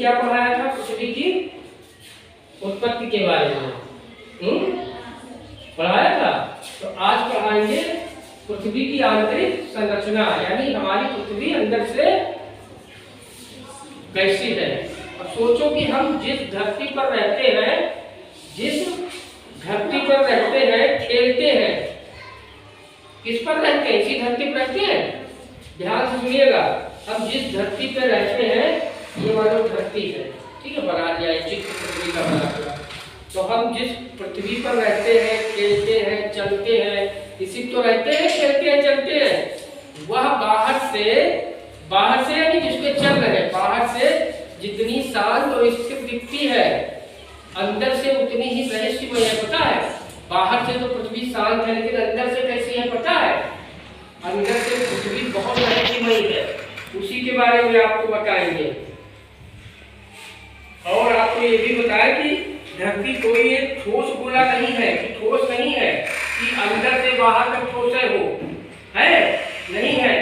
क्या पढ़ाया था? पृथ्वी की उत्पत्ति के बारे में पढ़ाया था। तो आज पढ़ाएंगे पृथ्वी की आंतरिक संरचना, यानी हमारी पृथ्वी अंदर से कैसी है। अब सोचो कि हम जिस धरती पर रहते हैं, खेलते हैं, किस पर रहते हैं? इसी धरती पर रहते हैं। ध्यान से सुनिएगा, हम जिस धरती पर रहते हैं ये मानो धरती है, ठीक है, बना दिया है चित्र पृथ्वी का बना हुआ। तो हम जिस पृथ्वी पर रहते हैं, खेलते हैं, चलते हैं, इसी तो रहते हैं, खेलते हैं, चलते हैं। वह बाहर से यानी जिसके चल रहे हैं, बाहर से जितनी शांत और स्थिर दिखती है, अंदर से उतनी ही रहस्यमय है। पता है, बाहर से तो पृथ्वी शांत है, लेकिन अंदर से कैसी है पता है? अंदर से पृथ्वी बहुत रहस्यमय है। उसी के बारे में आपको बताएंगे। और आपको ये भी बताया कि धरती कोई एक ठोस गोला नहीं है, कि ठोस नहीं है, कि अंदर से बाहर तक ठोस है, नहीं है।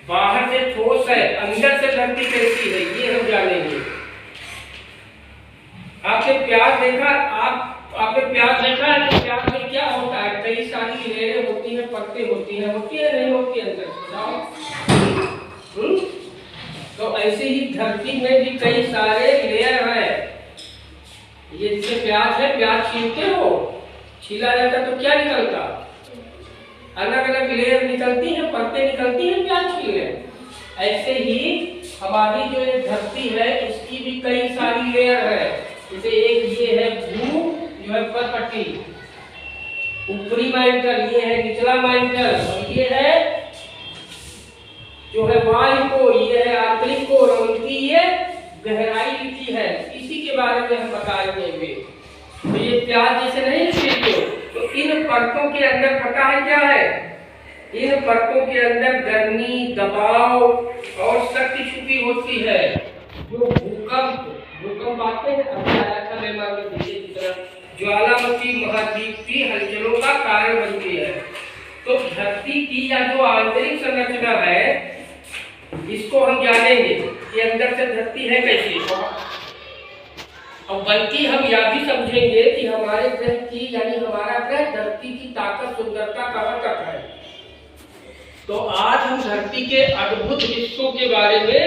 बाहर से ठोस है, अंदर से धरती कैसी है ये हम जानेंगे। आपने प्याज देखा है तो प्याज में क्या होता है? कई सारी लेयरें होती हैं, परतें होती हैं, नहीं होती है अंदर से। तो ऐसे ही धरती में भी कई सारे लेयर हैं। ये जैसे प्याज है, प्याज छीलते हो, छीला जाता तो क्या निकलता? अलग अलग लेयर निकलती हैं, परतें निकलती हैं प्याज छीलने। ऐसे ही हमारी जो ये धरती है इसकी भी कई सारी लेयर है। जैसे एक ये है भू, जो है परपट्टी, ऊपरी मैंटल, ये है निचला मैंटल, और ये है जो है वायु कोर, ये है आंतरिक कोर, और उनकी ये गहराई लिखी है। इसी के बारे में हम बताएंगे। तो ये प्याज जैसे नहीं छीलते, तो इन परतों के अंदर पता है क्या है? इन परतों के अंदर गर्मी, दबाव और शक्ति छुपी होती है, जो भूकंप आते हैं, ज्वालामुखी महाद्वीप की हलचलों का कारण बनती है। तो धरती की या जो आंतरिक संरचना है, इसको हम जानेंगे कि अंदर से धरती है कैसी। और बल्कि हम यह भी समझेंगे कि हमारे ग्रह की, यानी हमारा ग्रह धरती की ताकत, सुंदरता कहाँ तक है। तो आज हम धरती के अद्भुत हिस्सों के बारे में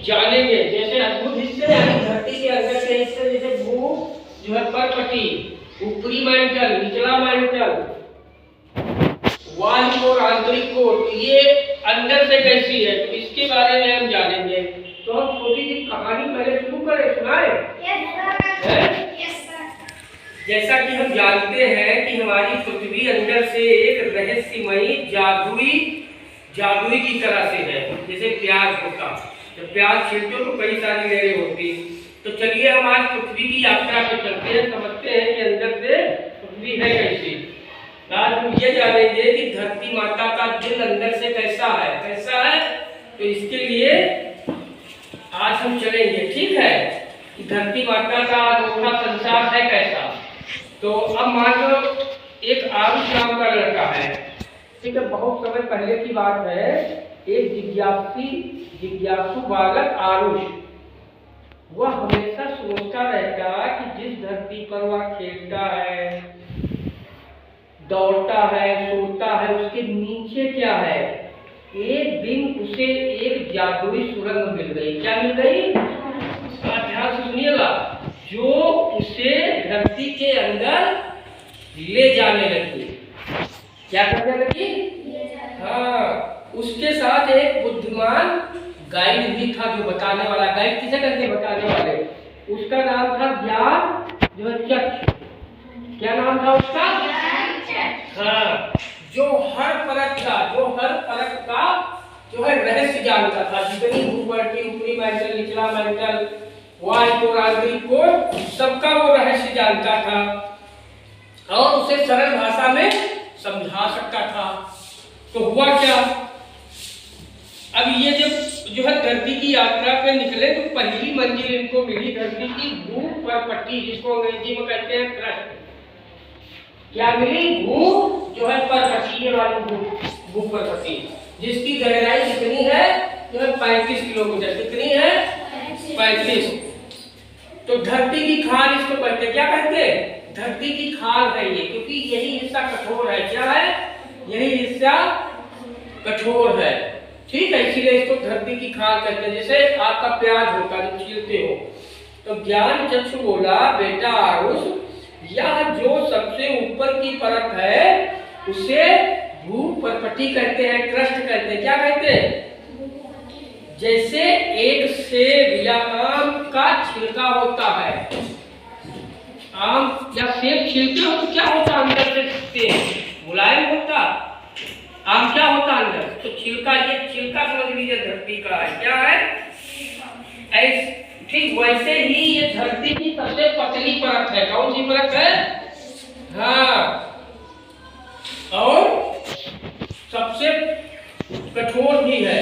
जानेंगे। जैसे अद्भुत हिस्से यानी धरती के अंदर के हिस्से, जैसे भू, जो है परपट्टी, ऊपरी मैंटल, निचला मैंटल, वायु कोर, आंतरिक कोर, ये अंदर से कैसी है, तो इसके बारे में हम जानेंगे। तो हम छोटी सी कहानी पहले शुरू करें, सुनाए? Yes sir. जैसा कि हम जानते हैं कि हमारी पृथ्वी अंदर से एक रहस्यमयी जादुई की तरह से है। जैसे प्याज होता, जब प्याज छीलते हो तो कई सारी लेयरें होती। तो चलिए हम आज पृथ्वी की यात्रा पे चलते हैं, समझते हैं कि अंदर से पृथ्वी है कैसी। आज हम ये जानेंगे कि धरती माता का दिल अंदर से कैसा है। तो इसके लिए आज हम चलेंगे, ठीक है, कि धरती माता का अनोखा संसार है कैसा। तो अब मान लो एक आरुष नाम का लड़का है, ठीक है, बहुत समय पहले की बात है। एक जिज्ञासु बालक आरुष, वह हमेशा सोचता रहता कि जिस धरती पर वह खेलता है, दौड़ता है, सोता है, उसके नीचे क्या है। एक दिन उसे एक जादुई सुरंग मिल गई। क्या मिल गई? ध्यान से सुनिएगा, जो उसे धरती के अंदर ले जाने लगी। क्या करने लगी? हाँ, उसके साथ एक बुद्धिमान गाइड भी था, जो बताने वाला। गाइड किसे कहते हैं? बताने वाले। उसका नाम था ज्ञान, जो है चक्ष। क्या नाम था उसका? हाँ, जो हर परत का जो है रहस्य जानता था। जितनी ऊपरी मैंटल, निचला मैंटल, वायु कोर, आंतरिक कोर, सबका वो रहस्य जानता था और उसे सरल भाषा में समझा सकता था। तो हुआ क्या, अब ये जब जो है धरती की यात्रा पे निकले तो पहली मंजिल इनको मिली धरती की भू परपट्टी, जिसको अंग्रेजी में कहते हैं क्रस्ट। क्या मिली? भू जो है परपट्टी, ये वाली भू परपट्टी, जिसकी गहराई कितनी है? जो है 35 किलोमीटर। कितनी है? 35। तो धरती की खाल इसको कहते हैं, क्या कहते हैं? धरती की खाल है ये, क्योंकि यही हिस्सा कठोर है। क्या है? यही हिस्सा कठोर है, ठीक है, इसीलिए इसको धरती की खाल कहते हैं। जैसे आपका प्याज होता है जो छीलते हो, तो ज्ञान चक्षु बोला, बेटा आरुष, यह जो सबसे ऊपर की परत है उसे भूपर्पटी कहते हैं, क्रस्ट कहते हैं। क्या कहते हैं? जैसे एक सेब या आम का छिलका होता है, आम या सेब छिलके हो तो क्या होता है? अंदर से मुलायम होता। आम क्या होता है अंदर? तो छिलका, ये छिलका समझ लीजिए धरती का है। क्या है? ऐसे ठीक वैसे ही ये धरती की सबसे पतली परत है। कौन सी परत है? हाँ, और सबसे कठोर भी है।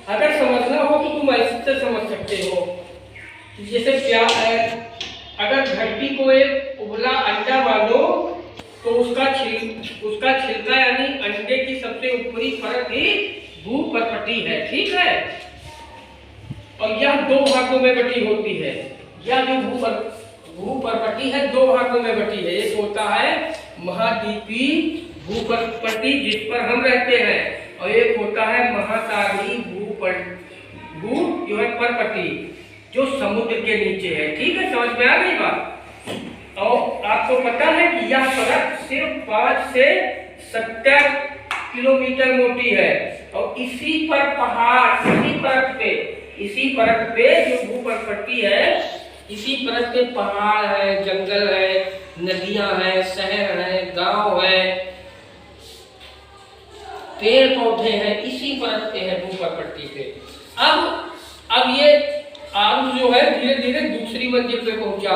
अगर समझना हो तो तुम ऐसे समझ सकते हो, जैसे प्याज है, अगर धरती को एक उबला अंडा मानो तो उसका छिलका यानी अंडे की सबसे ऊपरी परत ही भूपर्पटी है, ठीक है। और यह दो भागों में बटी होती है। यह जो भूपर्पटी है दो भागों में बटी है। एक होता है महाद्वीपीय भूपर्पटी जिस पर हम रहते हैं, और एक होता है महासागरीय पर्पटी जो समुद्र के नीचे है, ठीक है। समझ में आ गई बात? और आपको पता है कि यह परत सिर्फ 5 से 70 किलोमीटर मोटी है, और इसी पर पहाड़, इसी परत पे जो भूपर्पटी है, इसी परत पे पहाड़ है, जंगल है, नदियां हैं, शहर है, गांव है, पेड़ पौधे हैं, इसी परत पे है, भूपर्पटी पे। अब ये आरुष जो है धीरे धीरे दूसरी मंजिल पे पहुंचा।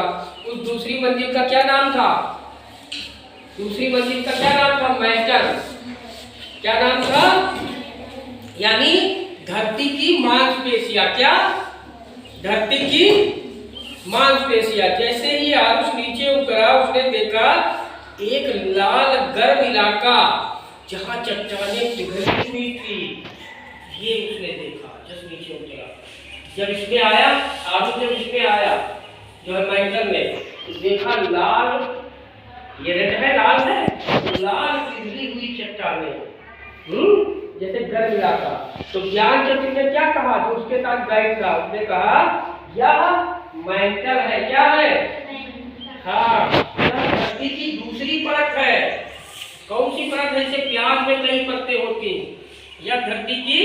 उस दूसरी मंजिल का क्या नाम था? दूसरी मंजिल का क्या नाम था? मैटल। क्या नाम था? यानी धरती की मांसपेशियां। क्या? धरती की मांसपेशियां। जैसे ही आरुष नीचे उतरा, उसने देखा एक लाल गर्म इलाका जहां चट्टानें पिघली हुई थी, ये उसने देखा जब नीचे उतरा। जब इसमें आया, आरुष जब इसमें आया जो है मैटल में, देखा लाल, ये रेड है, लाल है, लाल पिघली हुई चट्टानें, जैसे गर्म इलाका। तो ज्ञान चक्षु ने क्या कहा, जो उसके साथ गाइड था, उसने कहा यह मैटल है। क्या है? हाँ, यह धरती की दूसरी परत है। कौन सी परत है? जैसे प्याज में कई परतें होती, यह धरती की,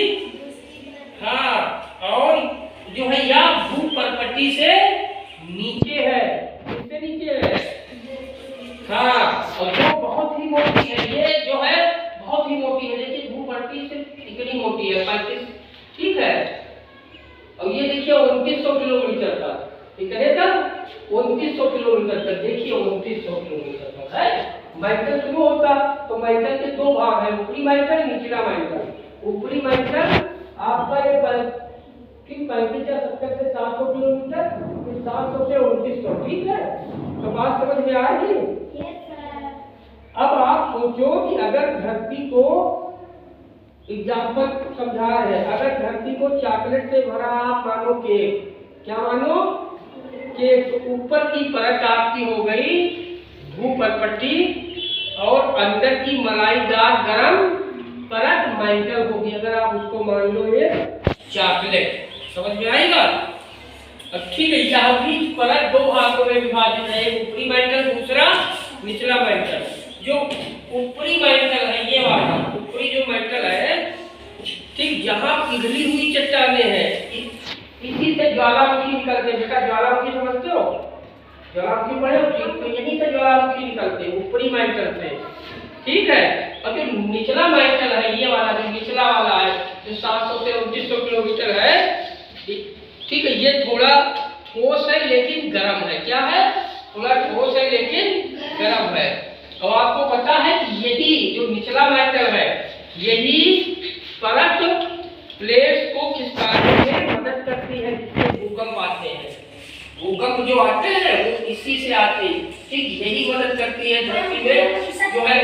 हाँ, और जो है यह भूपर्पटी से नीचे है। किससे नीचे है? हाँ, और जो बहुत ही मोटी है, ये जो है बहुत ही मोटी है, लेकिन भूपर्पटी से इतनी मोटी है 35, ठीक है। और ये देखिए 2900 किलोमीटर तक, कितने तक? 2900 किलोमीटर तक। देखिए 2900 किलोमीटर तक है। मैटल शुरू होता, तो मैटल के दो भाग है, ऊपरी मैटल, निचला मैटल। ऊपरी मैटल आपका ये 35 या 70 से 700 किलोमीटर, फिर 700 से 2900, ठीक है। तो बात समझ में आ रही? अब आप सोचो कि अगर धरती को, एग्जाम्पल समझा रहे हैं, अगर धरती को चॉकलेट से भरा आप मानो केक, क्या मानो? केक। तो ऊपर की परत आपकी हो गई भूपर्पटी, और अंदर की मलाईदार गरम परत मैटल होगी। अगर आप उसको मान लो ये चॉकलेट, समझ में आएगा? अब ठीक है, यह भी परत दो भागों में विभाजित है, ऊपरी मैटल, दूसरा निचला मैटल। जो ऊपरी मैटल है, ये वाला ऊपरी जो मैटल है, ठीक, जहां पिघली हुई चट्टानें हैं, इसी से ज्वालामुखी निकलते। बेटा ज्वालामुखी समझते हो? ज्वालामुखी पढ़े हो? ठीक, तो यहीं से ज्वालामुखी निकलते, ऊपरी मैटल से, ठीक है। और जो निचला मैटल है, ये वाला जो निचला वाला है, जो 700 से 2900 किलोमीटर है, ठीक है, ये थोड़ा ठोस है लेकिन गर्म है। क्या है? थोड़ा ठोस है लेकिन गर्म है। और आपको पता है कि यही जो निचला मैटल है, यही परत प्लेट्स को खिसकाने में मदद करती है, जिससे भूकंप आते हैं। भूकंप जो आते हैं वो इसी से आते हैं, ठीक, यही मदद करती है धरती में जो है,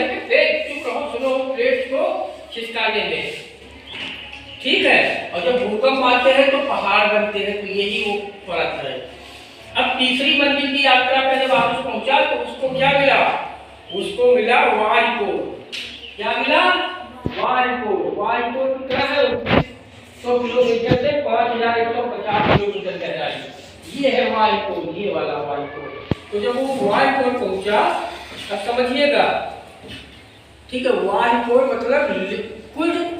सुनो, प्लेट्स को खिसकाने में, ठीक है। और जब भूकंप आते हैं तो पहाड़ बनते हैं, तो यही वो फर्क है। अब तीसरी मंजिल की यात्रा पे जब वापस पहुंचा तो उसको क्या मिला? उसको मिला वायुकोर। क्या मिला? वायुकोर। वायुकोर कितना है? 100 किलोमीटर से 5150 किलोमीटर गहराई। ये है वायुकोर, ये वाला वायुकोर। तो जब वो वायुकोर पहुंचा, अब समझिएगा, ठीक है। वायुकोर मतलब लिक्विड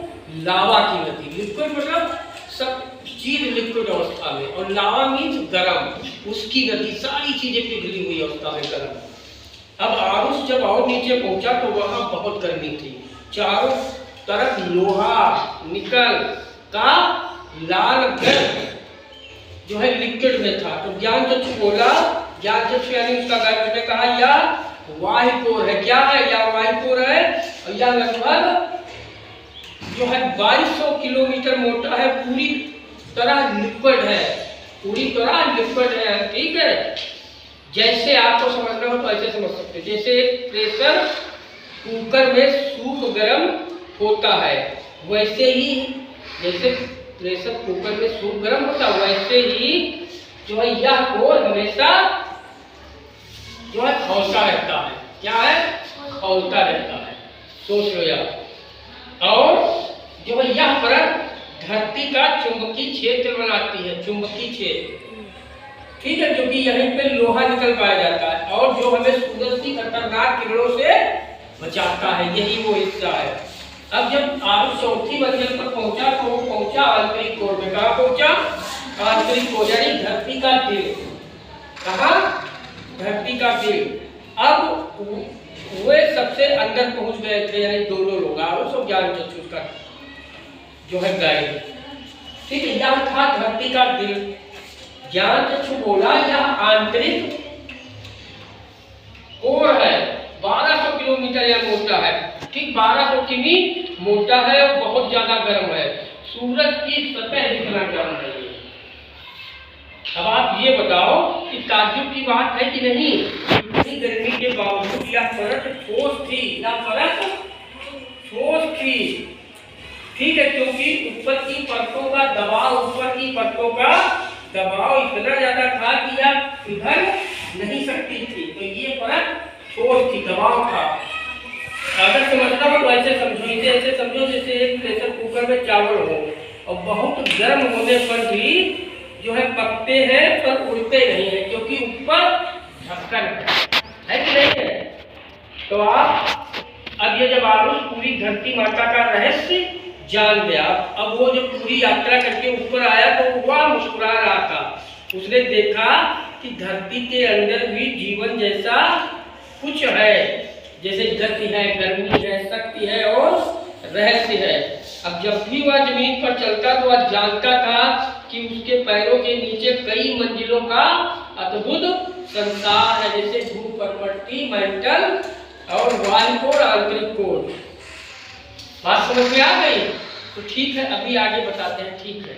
लावा की नदी। लिक्विड मतलब सब चीज लिक्विड अवस्था में, और लावा मीन्स गर्म, उसकी नदी, सारी चीजें पिघली हुई अवस्था में गर्म। अब आरुष जब और नीचे पहुंचा तो वहां बहुत गर्मी थी, चारों तरफ लोहा निकल का लाल गर्म जो है लिक्विड में था। तो ज्ञान चक्षु बोला, ज्ञान चक्षु यानी उसका गायब ने कहा यह वायुकोर है। क्या है? यह वायुकोर है, और यह लगभग जो है 2200 किलोमीटर मोटा है, पूरी तरह लिक्विड है, पूरी तरह लिक्विड है। ठीक है। जैसे आपको समझना हो तो ऐसे समझ सकते हैं, जैसे प्रेशर कुकर में सूप गर्म होता है, वैसे ही जैसे प्रेशर कुकर में सूप गर्म होता है, वैसे ही जो है यह कोर हमेशा जो है खौलता रहता है। क्या है? खौलता रहता है। सोच लो यार। और जो है यह परत धरती का चुंबकीय क्षेत्र बनाती है, चुंबकीय क्षेत्र। ठीक है। क्योंकि यहीं पे लोहा निकल पाया जाता है, और जो हमें सूरज की खतरनाक किरणों से बचाता है, यही वो हिस्सा है। अब जब आरुष चौथी मंजिल पर पहुंचा तो वो पहुंचा आंतरिक कोर में। कहाँ पहुंचा? आंतरिक कोर यानी धरती का दिल। कहाँ? धरती का दिल। अब वे सबसे अंदर पहुंच गए थे, यानी दोनों लोग, आरुष और ज्ञान चक्षु का जो है गाइड। ठीक है। यह था धरती का दिल। ज्ञान चक्षु बोला यह आंतरिक कोर है, 1200 किलोमीटर यह मोटा है। ठीक, 1200 किमी मोटा है और बहुत ज्यादा गर्म है। सूरज की सतह जितना गर्म है। अब आप ये बताओ कि ताज्जुब की बात है कि नहीं, इतनी गर्मी के बावजूद यह परत ठोस थी, यह परत ठोस थी। ठीक है। क्योंकि ऊपर की परतों का दबाव, ऊपर की परतों का दबाव इतना ज्यादा था कि यह पिघल नहीं सकती थी, तो ये परत ठोस थी, दबाव था। अगर समझना हो तो ऐसे समझो, इसे ऐसे समझो जैसे एक प्रेशर कुकर में चावल हो और बहुत गर्म होने पर भी जो है पकते हैं पर उड़ते नहीं है, क्योंकि ऊपर ढक्कन है कि नहीं है। तो आप अब ये जब आरुष पूरी धरती माता का रहस्य जान गया, अब वो जब पूरी यात्रा करके ऊपर आया तो वह मुस्कुरा रहा था। उसने देखा कि धरती के अंदर भी जीवन जैसा कुछ है, जैसे गति है, गर्मी है, शक्ति है और रहस्य है। अब जब भी वह जमीन पर चलता तो वह जानता था कि उसके पैरों के नीचे कई मंजिलों का अद्भुत संसार है, जैसे भू परपट्टी, मेंटल और वायुकोर, आंतरिक कोर। बात समझ में आ गई? तो ठीक है, अभी आगे बताते हैं। ठीक है।